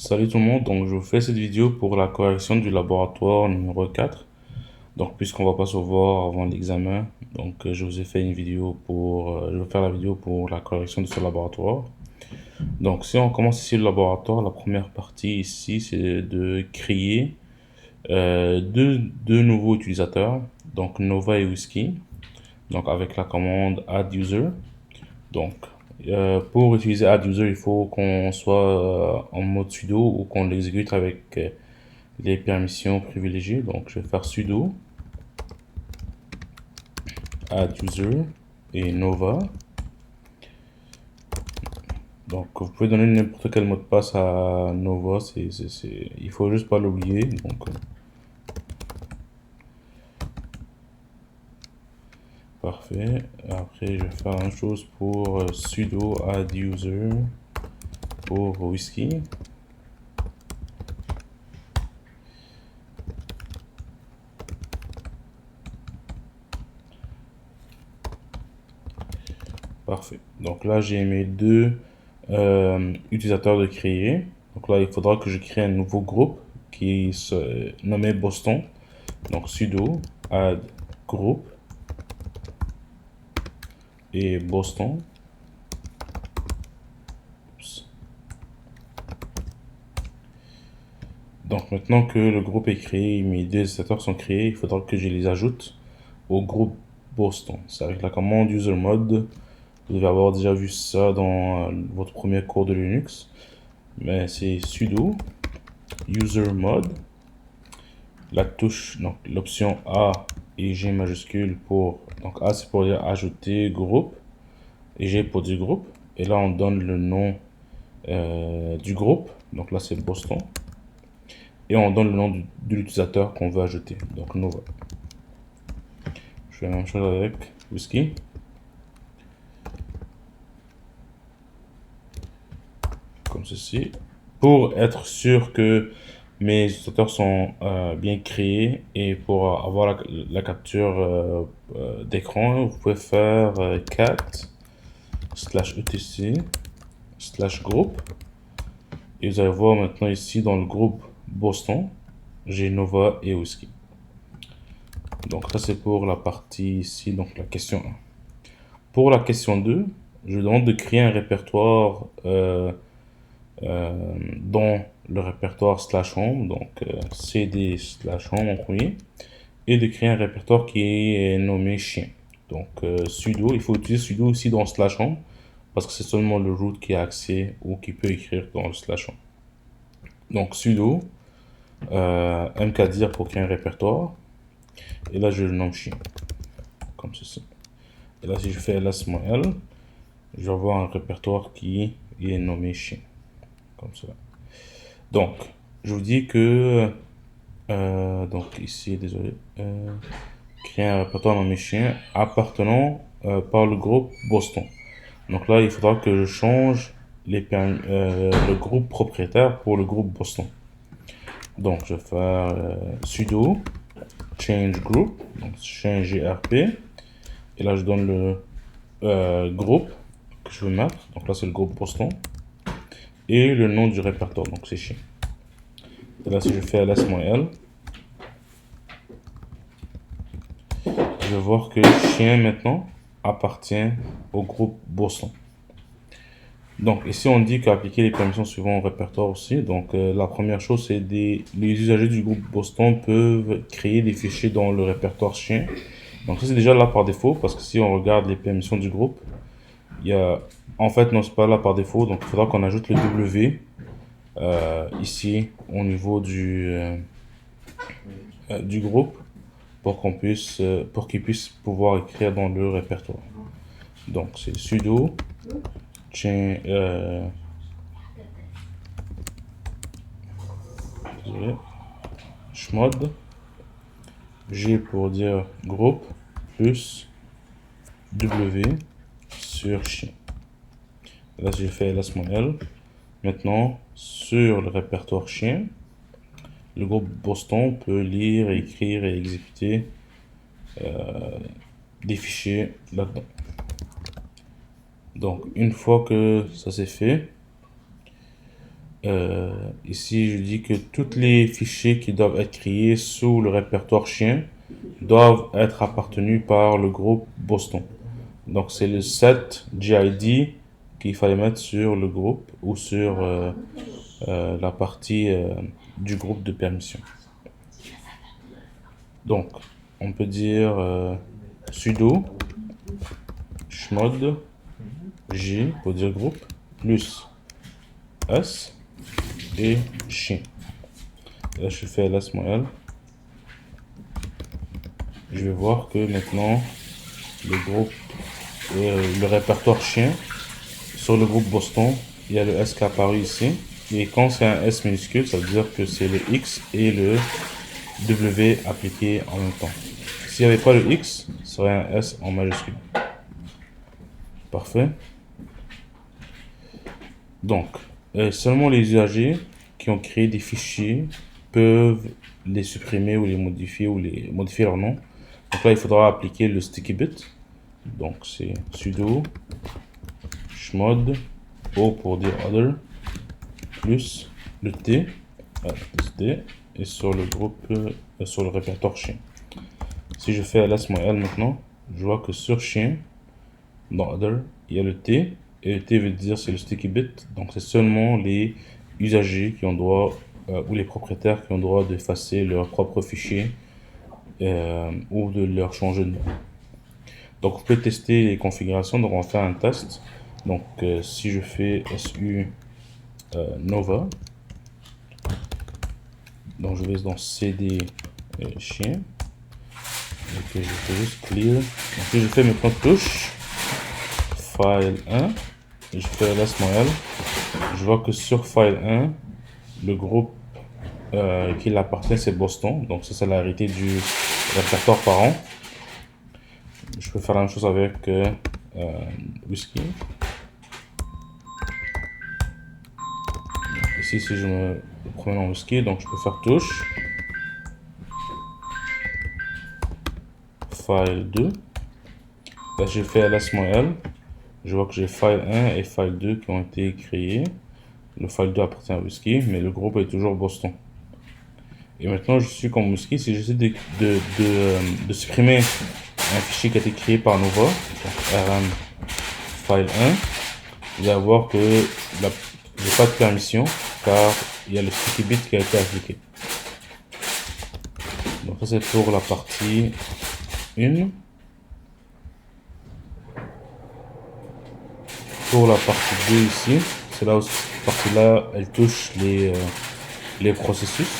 Salut tout le monde, donc je vous fais cette vidéo pour la correction du laboratoire numéro 4. Donc puisqu'on va pas se voir avant l'examen, je vous ai fait une vidéo je vais faire la vidéo pour la correction de ce laboratoire. Donc si on commence ici le laboratoire, la première partie ici c'est de créer deux nouveaux utilisateurs, donc Nova et Whisky, donc avec la commande add user. Donc, pour utiliser add user, il faut qu'on soit en mode sudo ou qu'on l'exécute avec les permissions privilégiées. Donc, je vais faire sudo add user et Nova. Donc, vous pouvez donner n'importe quel mot de passe à Nova. Il faut juste pas l'oublier. Parfait. Après, je vais faire la même chose pour sudo add user pour Whisky. Parfait. Donc là, j'ai mes deux utilisateurs de créer. Donc là, il faudra que je crée un nouveau groupe qui se nommé Boston. Donc sudo add group et Boston. Oups. Donc maintenant que le groupe est créé, mes deux utilisateurs sont créés, il faudra que je les ajoute au groupe Boston. C'est avec la commande usermod. Vous devez avoir déjà vu ça dans votre premier cours de Linux. Mais c'est sudo usermod. La touche, donc l'option A et G majuscule pour, donc A c'est pour dire ajouter groupe et G pour dire groupe. Et là on donne le nom du groupe, donc là c'est Boston. Et on donne le nom de l'utilisateur qu'on veut ajouter, donc Nova. Je fais la même chose avec Whisky. Comme ceci. Pour être sûr que mes utilisateurs sont bien créés et pour avoir la capture d'écran, vous pouvez faire cat /etc /groupe et vous allez voir maintenant ici dans le groupe Boston, j'ai Nova et Whisky. Donc ça c'est pour la partie ici, donc la question 1. Pour la question 2, je demande de créer un répertoire dans le répertoire /home, donc cd /home en premier, et de créer un répertoire qui est nommé chien. Donc sudo, il faut utiliser sudo aussi dans /home parce que c'est seulement le root qui a accès ou qui peut écrire dans le /home. Donc sudo mkdir pour créer un répertoire, et là je le nomme chien, comme ceci. Et là si je fais ls-l, je vais avoir un répertoire qui est nommé chien, comme cela. Donc, je vous dis que, donc ici, désolé, créer un répertoire nommé chien appartenant par le groupe Boston. Donc là, il faudra que je change le groupe propriétaire pour le groupe Boston. Donc, je vais faire sudo change group, donc change grp, et là je donne le groupe que je veux mettre. Donc là, c'est le groupe Boston et le nom du répertoire, donc c'est chien. Et là, si je fais ls-l, je vais voir que chien maintenant appartient au groupe Boston. Donc ici on dit qu'appliquer les permissions suivantes au répertoire aussi. Donc la première chose c'est les usagers du groupe Boston peuvent créer des fichiers dans le répertoire chien. Donc ça c'est déjà là par défaut parce que si on regarde les permissions du groupe, il y a en fait non c'est pas là par défaut, donc il faudra qu'on ajoute le W ici au niveau du groupe pour qu'il puisse pouvoir écrire dans le répertoire. Donc c'est sudo chmod G pour dire groupe plus W sur chien. Là j'ai fait ls-l. Maintenant sur le répertoire chien, le groupe Boston peut lire, écrire et exécuter des fichiers là-dedans. Donc une fois que ça c'est fait, Ici, je dis que tous les fichiers qui doivent être créés sous le répertoire chien doivent être appartenus par le groupe Boston. Donc, c'est le set GID qu'il fallait mettre sur le groupe ou sur la partie du groupe de permission. Donc, on peut dire sudo chmod j pour dire groupe plus s et chien. Là, je fais ls-l. Je vais voir que maintenant le groupe, le répertoire chien sur le groupe Boston, il y a le S qui est apparu ici. Et quand c'est un S minuscule, ça veut dire que c'est le X et le W appliqués en même temps. S'il n'y avait pas le X, ce serait un S en majuscule. Parfait. Donc, seulement les usagers qui ont créé des fichiers peuvent les supprimer ou les modifier leur nom. Donc là, il faudra appliquer le sticky bit. Donc c'est sudo chmod o pour dire other plus le t et sur le groupe sur le répertoire chien. Si je fais ls-l maintenant, je vois que sur chien dans other il y a le t et le t veut dire c'est le sticky bit. Donc c'est seulement les usagers qui ont droit ou les propriétaires qui ont droit d'effacer leur propre fichier ou de leur changer de nom. Donc on peut tester les configurations, donc on va faire un test. Donc si je fais su nova, donc je vais dans cd chien, donc je fais juste clear. Donc si je fais maintenant touche file 1 et je fais ls-l, je vois que sur file 1 le groupe qui l'appartient c'est Boston, donc ça c'est la réalité du répertoire parent. Je peux faire la même chose avec whisky. Ici, si je me promène en whisky, donc je peux faire touche file 2. Là, j'ai fait ls-l. Je vois que j'ai file 1 et file 2 qui ont été créés. Le file 2 appartient à whisky, mais le groupe est toujours Boston. Et maintenant, je suis comme whisky. Si j'essaie de supprimer un fichier qui a été créé par Nova, donc rm file 1, vous allez voir que j'ai pas de permission car il y a le sticky bit qui a été appliqué. Donc ça c'est pour la partie 1. Pour la partie 2 ici, c'est là où cette partie-là, elle touche les processus.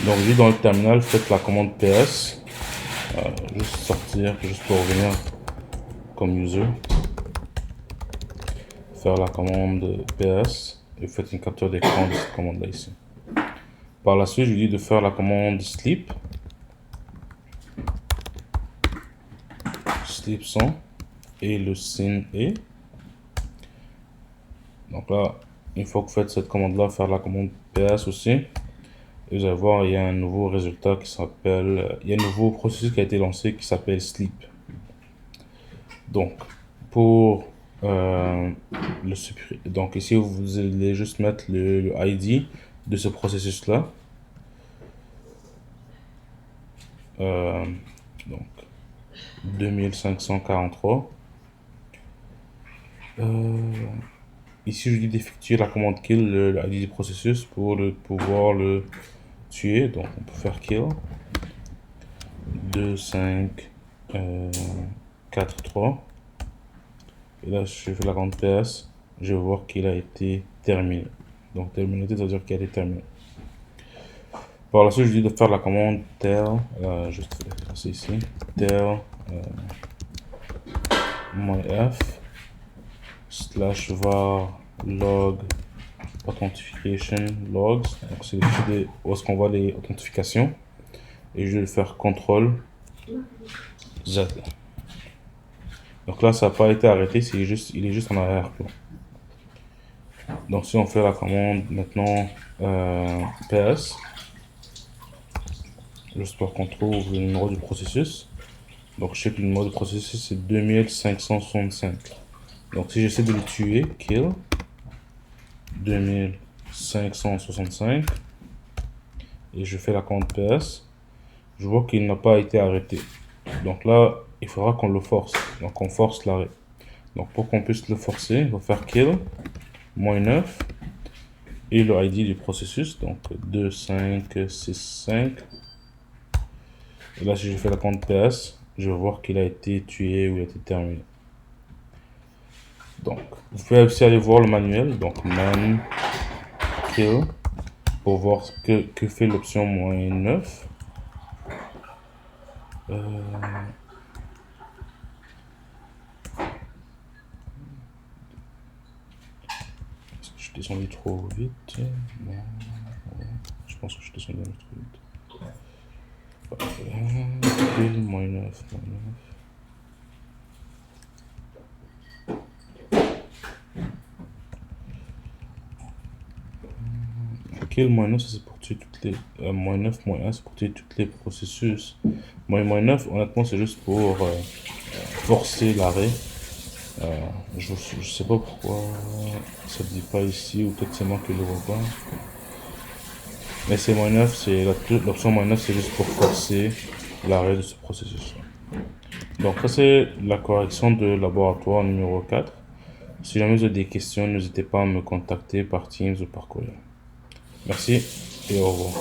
Donc juste dans le terminal, faites la commande ps, juste sortir, juste pour revenir comme user, faire la commande ps et vous faites une capture d'écran de cette commande là ici. Par la suite, je lui dis de faire la commande sleep 100 et le sin est. Donc là, une fois que vous faites cette commande là, faire la commande ps aussi, et vous allez voir, il y a un nouveau résultat qui s'appelle, il y a un nouveau processus qui a été lancé qui s'appelle sleep. Donc pour le supprimer, donc ici vous allez juste mettre le ID de ce processus là. Donc 2543. Ici, je dis d'effectuer la commande kill, le ID du processus pour pouvoir le tuer. Donc, on peut faire kill 2, 5, 4, 3. Et là, je fais la commande PS. Je vais voir qu'il a été terminé. Donc, terminé, ça veut dire qu'il a été terminé. Par la suite, je dis de faire la commande tel, juste c'est ici, tel -f /var log authentication logs. Donc c'est le fichier où est-ce qu'on voit les authentifications. Et je vais le faire CTRL Z. Donc là, ça n'a pas été arrêté, il est juste en arrière-plan. Donc si on fait la commande maintenant ps, juste pour qu'on trouve le numéro du processus. Donc je sais que le numéro du processus c'est 2565. Donc si j'essaie de le tuer, kill 2565, 565 et je fais la commande PS, je vois qu'il n'a pas été arrêté. Donc là, il faudra qu'on le force. Donc on force l'arrêt. Donc pour qu'on puisse le forcer, on va faire kill -9 et le ID du processus, donc 2565. Et là, si je fais la commande PS, je vais voir qu'il a été tué ou il a été terminé. Donc, vous pouvez aussi aller voir le manuel, donc man kill, pour voir que fait l'option -9. Est-ce que je suis descendu trop vite? Non, je pense que je suis descendu trop vite. Kill -9. Kill -9, ça c'est pour tuer toutes les. -9, -1, c'est pour tuer tous les processus. -9, honnêtement, c'est juste pour forcer l'arrêt. Je sais pas pourquoi ça ne dit pas ici, ou peut-être c'est moi qui le vois pas. Mais c'est -9, c'est l'option -9, c'est juste pour forcer l'arrêt de ce processus. Donc ça c'est la correction de laboratoire numéro 4. Si jamais vous avez des questions, n'hésitez pas à me contacter par Teams ou par courriel. Merci et au revoir.